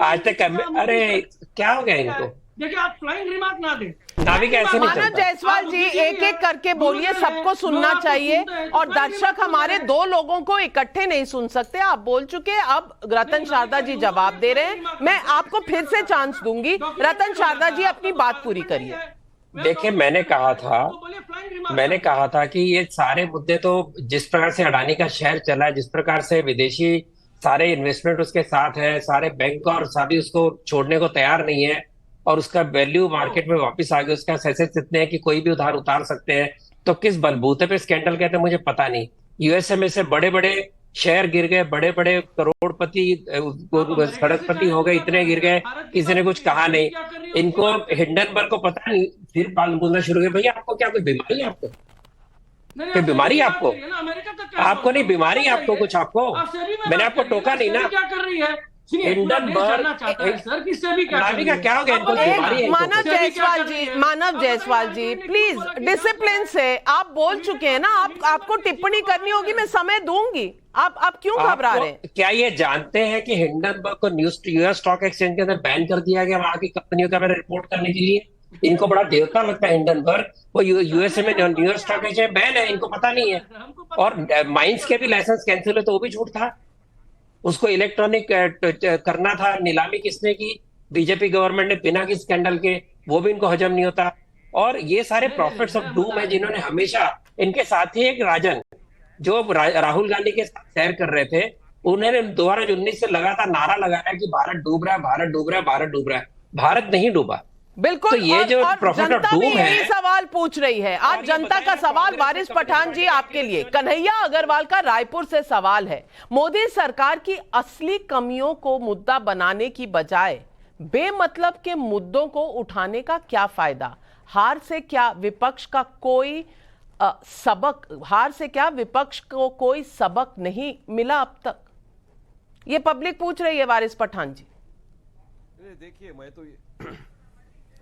Speaker 7: आज तक अरे क्या हो गया इनको?
Speaker 6: देखिए आप फ्लाइंग रिमार्क ना दें।
Speaker 7: नाविक ऐसे नहीं
Speaker 3: मानव जायसवाल जी एक एक करके बोलिए, सबको सुनना चाहिए और दर्शक हमारे दो लोगों को इकट्ठे नहीं सुन सकते। आप बोल चुके, अब रतन शारदा जी जवाब दे रहे हैं, मैं आपको फिर से चांस दूंगी। रतन शारदा जी अपनी बात पूरी करिए।
Speaker 7: देखिए मैंने कहा था कि ये सारे मुद्दे तो जिस प्रकार से अडानी का शेयर चला है, जिस प्रकार से विदेशी सारे इन्वेस्टमेंट उसके साथ है, सारे बैंक और सभी उसको छोड़ने को तैयार नहीं है और उसका वैल्यू मार्केट में वापस आ गया, उसका एसेट्स इतने हैं कि कोई भी उधार उतार सकते हैं। तो किस बलबूते पे स्कैंडल कहते हैं मुझे पता नहीं। यूएसए में से बड़े बड़े शेयर गिर गए, बड़े बड़े करोड़पति सड़कपति हो गए, इतने गिर गए, किसी ने कुछ कहा नहीं। इनको हिंडनबर्ग को पता नहीं, फिर बोलना शुरू किया, भैया आपको क्या कोई बीमारी है? आपको कोई बीमारी है? आपको नहीं बीमारी है? आपको कुछ आपको मैंने आपको टोका नहीं ना।
Speaker 6: क्या कर रही है
Speaker 7: क्या हो गया?
Speaker 3: मानव जायसवाल जी प्लीज डिसिप्लिन से, आप बोल चुके हैं ना, आपको टिप्पणी करनी होगी, मैं समय दूंगी। आप क्यों घबरा रहे हैं?
Speaker 7: क्या ये जानते हैं कि हिंडनबर्ग को यूएस स्टॉक एक्सचेंज के अंदर बैन कर दिया गया वहां की कंपनियों का रिपोर्ट करने के लिए? इनको बड़ा देवता लगता है हिंडनबर्ग, वो यूएसए में न्यूयॉर्क स्टॉक एक्सचेंज बैन है, इनको पता नहीं है। और माइंस के भी लाइसेंस कैंसिल है तो वो भी झूठ था। उसको इलेक्ट्रॉनिक करना था, नीलामी किसने की? बीजेपी गवर्नमेंट ने, बिना किसी स्कैंडल के, वो भी इनको हजम नहीं होता। और ये सारे प्रॉफिट्स ऑफ डूम है जिन्होंने हमेशा, इनके साथ ही एक राजन जो राहुल गांधी के साथ सैर कर रहे थे, उन्होंने 2019 से लगातार नारा लगाया कि भारत डूब रहा है, भारत डूब रहा है, भारत डूब रहा है। भारत नहीं डूबा,
Speaker 3: बिल्कुल।
Speaker 7: तो ये जो
Speaker 3: और
Speaker 7: प्रॉफिट ऑफ
Speaker 3: जनता भी
Speaker 7: डूम
Speaker 3: यही
Speaker 7: है,
Speaker 3: सवाल पूछ रही है। आज जनता का सवाल वारिस पठान जी आपके लिए, कन्हैया अग्रवाल का रायपुर से सवाल है, मोदी सरकार की असली कमियों को मुद्दा बनाने की बजाय बेमतलब के मुद्दों को उठाने का क्या फायदा? हार से क्या विपक्ष को कोई सबक नहीं मिला अब तक? ये पब्लिक पूछ रही है वारिस पठान जी।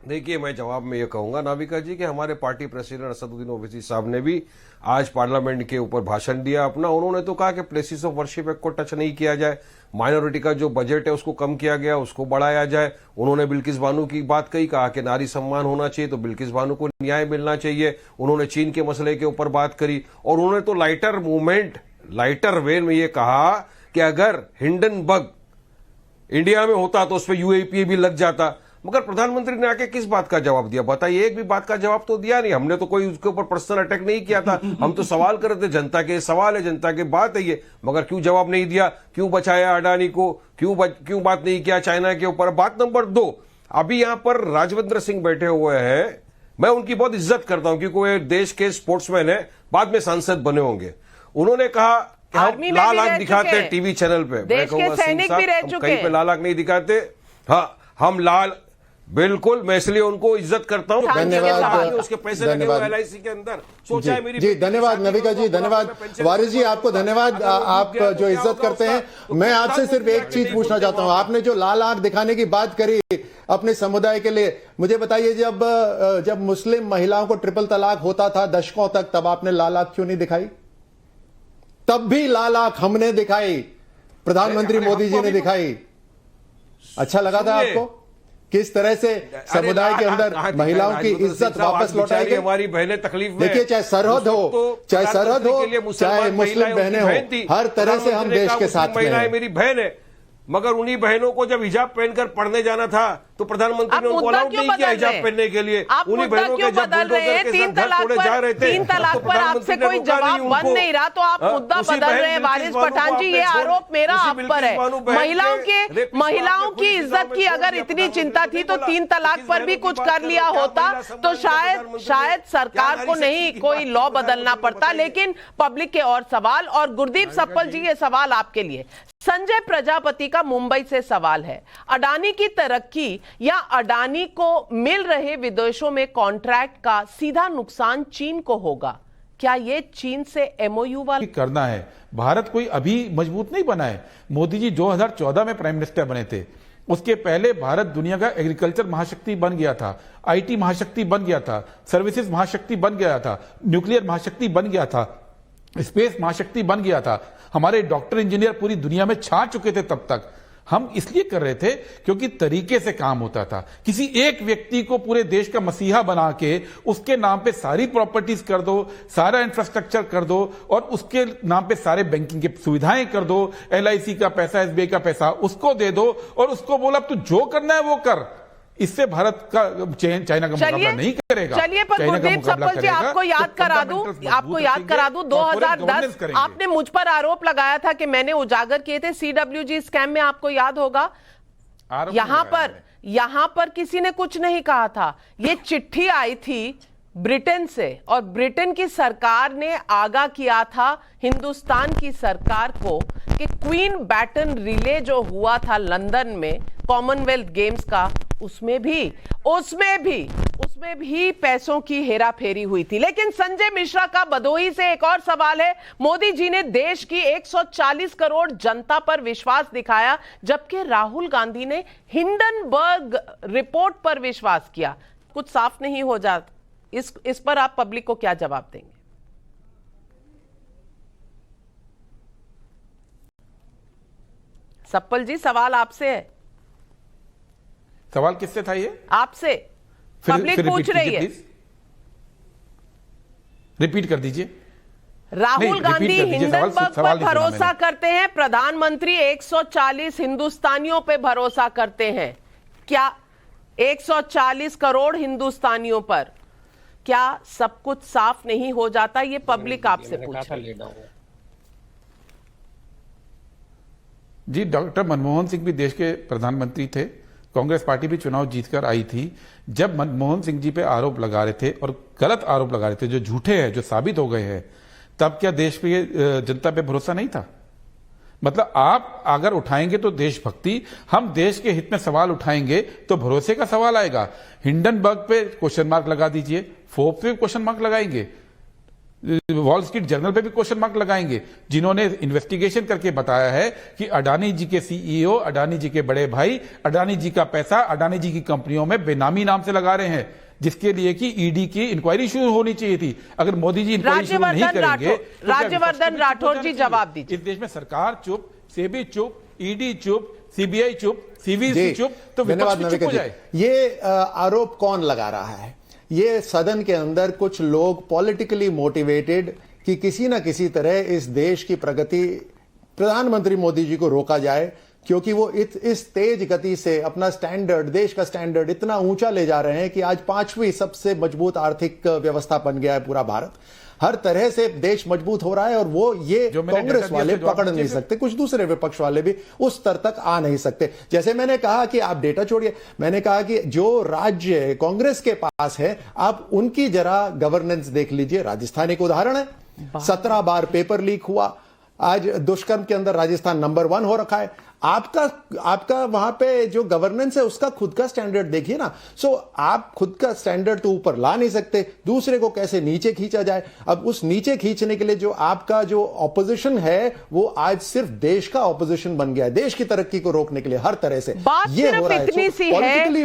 Speaker 8: देखिए मैं जवाब में ये कहूंगा नाविका जी कि हमारे पार्टी प्रेसिडेंट असदुद्दीन ओवैसी साहब ने भी आज पार्लियामेंट के ऊपर भाषण दिया अपना। उन्होंने तो कहा कि प्लेसेस ऑफ वर्शिप एक्ट को टच नहीं किया जाए, माइनॉरिटी का जो बजट है उसको कम किया गया, उसको बढ़ाया जाए। उन्होंने बिल्किस बानो की बात कही, कहा कि नारी सम्मान होना चाहिए तो बिल्किस बानो को न्याय मिलना चाहिए। उन्होंने चीन के मसले के ऊपर बात करी और उन्होंने तो लाइटर वे में ये कहा कि अगर हिंडनबर्ग इंडिया में होता तो उस पर यूएपीए भी लग जाता। मगर प्रधानमंत्री ने आके किस बात का जवाब दिया बताइए? एक भी बात का जवाब तो दिया नहीं। हमने तो कोई उसके ऊपर पर्सनल अटैक नहीं किया था, हम तो सवाल कर रहे थे, जनता के सवाल है, जनता की बात है ये। मगर क्यों जवाब नहीं दिया? क्यों बचाया अडानी को? क्यों बात नहीं किया चाइना के ऊपर? बात नंबर 2, अभी यहां पर राजवेंद्र सिंह बैठे हुए हैं, मैं उनकी बहुत इज्जत करता हूं क्योंकि वो देश के स्पोर्ट्समैन है, बाद में सांसद बने होंगे। उन्होंने कहा कि हम लाल आंख दिखाते हैं टीवी चैनल पे। मैं कहूंगा सिंह साहब कहीं पे लाल आंख नहीं दिखाते। हाँ, हम लाल, बिल्कुल, मैं इसलिए उनको इज्जत करता हूं।
Speaker 1: धन्यवाद,
Speaker 8: उसके पैसे लगे हुए एलआईसी के अंदर, सोचा है मेरी
Speaker 1: जी। धन्यवाद नविका जी, धन्यवाद वारिस जी, आपको धन्यवाद, आप जो इज्जत करते हैं। मैं आपसे सिर्फ एक चीज पूछना चाहता हूं, आपने जो लाल आंख दिखाने की बात करी अपने समुदाय के लिए, मुझे बताइए जब मुस्लिम महिलाओं को ट्रिपल तलाक होता था दशकों तक, तब आपने लाल आंख क्यों नहीं दिखाई? तब भी लाल आंख हमने दिखाई, प्रधानमंत्री मोदी जी ने दिखाई। अच्छा लगा था आपको किस तरह से समुदाय के अंदर महिलाओं की इज्जत वापस लौटाई गई?
Speaker 8: हमारी बहनें तकलीफ में,
Speaker 1: देखिए, चाहे सरहद हो, चाहे मुस्लिम बहनें हो, हर तरह से हम देश के साथ में हैं।
Speaker 8: मेरी बहन है, मगर उन्हीं बहनों को जब हिजाब पहनकर पढ़ने जाना था तो प्रधानमंत्री ने उनको अलाउड नहीं किया हिजाब पहनने के लिए। उन्हीं बहनों के जब बुलडोजर के साथ घर तोड़े जा रहे थे,
Speaker 3: 3 तलाक पर आपसे कोई जवाब बन नहीं रहा तो आप मुद्दा बदल रहे हैं। वारिस पठान जी, ये आरोप मेरा आप पर है। महिलाओं की इज्जत की अगर इतनी चिंता थी तो 3 तलाक पर भी कुछ कर लिया होता तो शायद सरकार को नहीं कोई लॉ बदलना पड़ता। लेकिन पब्लिक के और सवाल, और गुरदीप सप्पल जी, ये सवाल आपके लिए। संजय प्रजापति का मुंबई से सवाल है, अडानी की तरक्की या अडानी को मिल रहे विदेशों में कॉन्ट्रैक्ट का सीधा नुकसान चीन को होगा? क्या ये चीन से एमओयू वाला
Speaker 5: करना है? भारत कोई अभी मजबूत नहीं बना है। मोदी जी 2014 में प्राइम मिनिस्टर बने थे, उसके पहले भारत दुनिया का एग्रीकल्चर महाशक्ति बन गया था, आईटी महाशक्ति बन गया था, सर्विसेज महाशक्ति बन गया था, न्यूक्लियर महाशक्ति बन गया था, स्पेस महाशक्ति बन गया था। हमारे डॉक्टर इंजीनियर पूरी दुनिया में छा चुके थे। तब तक हम इसलिए कर रहे थे क्योंकि तरीके से काम होता था। किसी एक व्यक्ति को पूरे देश का मसीहा बना के उसके नाम पे सारी प्रॉपर्टीज कर दो, सारा इंफ्रास्ट्रक्चर कर दो और उसके नाम पे सारे बैंकिंग की सुविधाएं कर दो, एलआईसी का पैसा, एसबीआई का पैसा उसको दे दो और उसको बोला अब तू जो करना है वो कर। इससे भारत का चाइना का मुकाबला नहीं करेगा।
Speaker 3: चलिए, पर गुरदीप सप्पल जी, आपको याद करा दूं 2010 आपने मुझ पर आरोप लगाया था कि मैंने उजागर किए थे सीडब्ल्यूजी स्कैम में, आपको याद होगा। यहां पर किसी ने कुछ नहीं कहा था। ये चिट्ठी आई थी ब्रिटेन से और ब्रिटेन की सरकार ने आगाह किया था हिंदुस्तान की सरकार को कि क्वीन बैटन रिले जो हुआ था लंदन में कॉमनवेल्थ गेम्स का, उसमें भी पैसों की हेराफेरी हुई थी। लेकिन संजय मिश्रा का भदोही से एक और सवाल है, मोदी जी ने देश की 140 करोड़ जनता पर विश्वास दिखाया जबकि राहुल गांधी ने हिंडनबर्ग रिपोर्ट पर विश्वास किया। कुछ साफ नहीं हो जाता, इस पर आप पब्लिक को क्या जवाब देंगे? सप्पल जी, सवाल आपसे है।
Speaker 5: सवाल किससे था ये?
Speaker 3: आपसे। पब्लिक पूछ रही है।
Speaker 5: रिपीट कर दीजिए।
Speaker 3: राहुल गांधी हिंडनबर्ग पर भरोसा करते हैं, प्रधानमंत्री 140 हिंदुस्तानियों पे भरोसा करते हैं। क्या 140 करोड़ हिंदुस्तानियों पर क्या सब कुछ साफ नहीं हो जाता? ये पब्लिक आपसे पूछ रही है।
Speaker 5: जी, डॉक्टर मनमोहन सिंह भी देश के प्रधानमंत्री थे, कांग्रेस पार्टी भी चुनाव जीतकर आई थी, जब मनमोहन सिंह जी पे आरोप लगा रहे थे और गलत आरोप लगा रहे थे जो झूठे हैं, जो साबित हो गए हैं, तब क्या देश पे जनता पे भरोसा नहीं था? मतलब आप अगर उठाएंगे तो देशभक्ति, हम देश के हित में सवाल उठाएंगे तो भरोसे का सवाल आएगा। हिंडनबर्ग पे क्वेश्चन मार्क लगा दीजिए, फोर्ब्स पे क्वेश्चन मार्क लगाएंगे, वॉल स्ट्रीट जर्नल पे भी क्वेश्चन मार्क लगाएंगे, जिन्होंने इन्वेस्टिगेशन करके बताया है कि अडानी जी के सीईओ, अडानी जी के बड़े भाई, अडानी जी का पैसा अडानी जी की कंपनियों में बेनामी नाम से लगा रहे हैं, जिसके लिए कि ईडी की इंक्वायरी शुरू होनी चाहिए थी। अगर मोदी जी इंक्वायरी शुरू नहीं करेंगे तो
Speaker 3: राज्यवर्धन राठौर जी जवाब दीजिए।
Speaker 5: इस देश में सरकार चुप, सेबी चुप, ईडी चुप, सीबीआई चुप, सीवीसी चुप, तो विपक्ष भी चुप हो जाए।
Speaker 1: ये आरोप कौन लगा रहा है? ये सदन के अंदर कुछ लोग पॉलिटिकली मोटिवेटेड कि किसी ना किसी तरह इस देश की प्रगति, प्रधानमंत्री मोदी जी को रोका जाए, क्योंकि वो इस तेज गति से अपना स्टैंडर्ड, देश का स्टैंडर्ड इतना ऊंचा ले जा रहे हैं कि आज 5वीं सबसे मजबूत आर्थिक व्यवस्था बन गया है पूरा भारत। हर तरह से देश मजबूत हो रहा है और वो ये कांग्रेस वाले पकड़ नहीं सकते, कुछ दूसरे विपक्ष वाले भी उस स्तर तक आ नहीं सकते। जैसे मैंने कहा कि आप डेटा छोड़िए, मैंने कहा कि जो राज्य कांग्रेस के पास है आप उनकी जरा गवर्नेंस देख लीजिए। राजस्थान एक उदाहरण है, 17 बार पेपर लीक हुआ, आज दुष्कर्म के अंदर राजस्थान नंबर 1 हो रखा है। आपका वहां पे जो गवर्नेंस है उसका खुद का स्टैंडर्ड देखिए ना। सो आप खुद का स्टैंडर्ड तो ऊपर ला नहीं सकते, दूसरे को कैसे नीचे खींचा जाए? अब उस नीचे खींचने के लिए जो आपका जो ऑपोजिशन है वो आज सिर्फ देश का ऑपोजिशन बन गया है, देश की तरक्की को रोकने के लिए हर तरह से
Speaker 3: बात
Speaker 1: ये हो रहा है।
Speaker 3: इतनी सी है,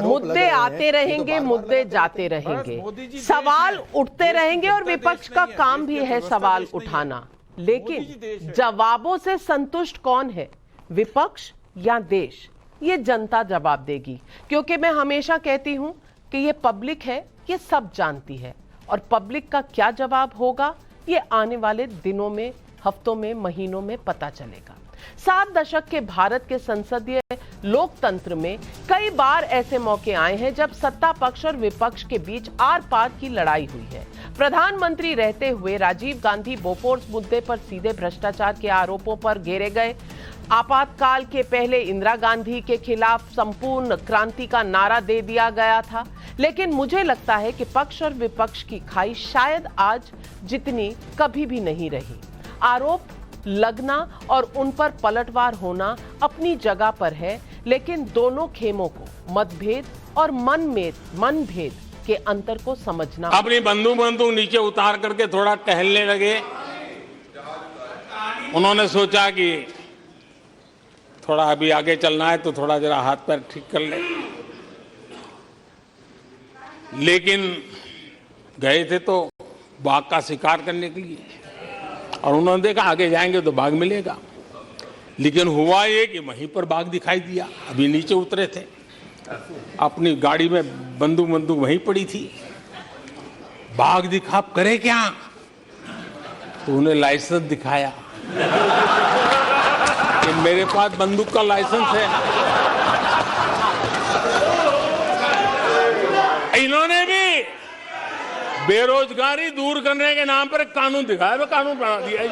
Speaker 3: मुद्दे आते रहेंगे, मुद्दे जाते रहेंगे, सवाल उठते रहेंगे और विपक्ष का काम भी है सवाल उठाना। लेकिन जवाबों से संतुष्ट कौन है, विपक्ष या देश? ये जनता जवाब देगी, क्योंकि मैं हमेशा कहती हूं कि ये पब्लिक है, ये सब जानती है, और पब्लिक का क्या जवाब होगा ये आने वाले दिनों में, हफ्तों में, महीनों में पता चलेगा। 7 दशक के भारत के संसदीय लोकतंत्र में कई बार ऐसे मौके आए हैं जब सत्ता पक्ष और विपक्ष के बीच आर पार की लड़ाई हुई है। प्रधानमंत्री रहते हुए राजीव गांधी बोफोर्स मुद्दे पर सीधे भ्रष्टाचार के आरोपों पर घेरे गए। आपातकाल के पहले इंदिरा गांधी के खिलाफ संपूर्ण क्रांति का नारा दे दिया गया था। लेकिन मुझे लगता है कि पक्ष और विपक्ष की खाई शायद आज जितनी कभी भी नहीं रही। आरोप लगना और उन पर पलटवार होना अपनी जगह पर है, लेकिन दोनों खेमों को मतभेद और मनभेद के अंतर को समझना।
Speaker 2: अपनी बंदूक नीचे उतार करके थोड़ा टहलने लगे। उन्होंने सोचा कि थोड़ा अभी आगे चलना है तो थोड़ा जरा हाथ पैर ठीक कर ले, लेकिन गए थे तो बाघ का शिकार करने के लिए, और उन्होंने देखा आगे जाएंगे तो बाघ मिलेगा। लेकिन हुआ ये कि वहीं पर बाघ दिखाई दिया। अभी नीचे उतरे थे, अपनी गाड़ी में बंदूक वहीं पड़ी थी, बाघ दिखा, अब करे क्या? तो उन्हें लाइसेंस दिखाया कि मेरे पास बंदूक का लाइसेंस है। इन्होंने भी बेरोजगारी दूर करने के नाम पर एक कानून दिखाया, कानून बना दिया।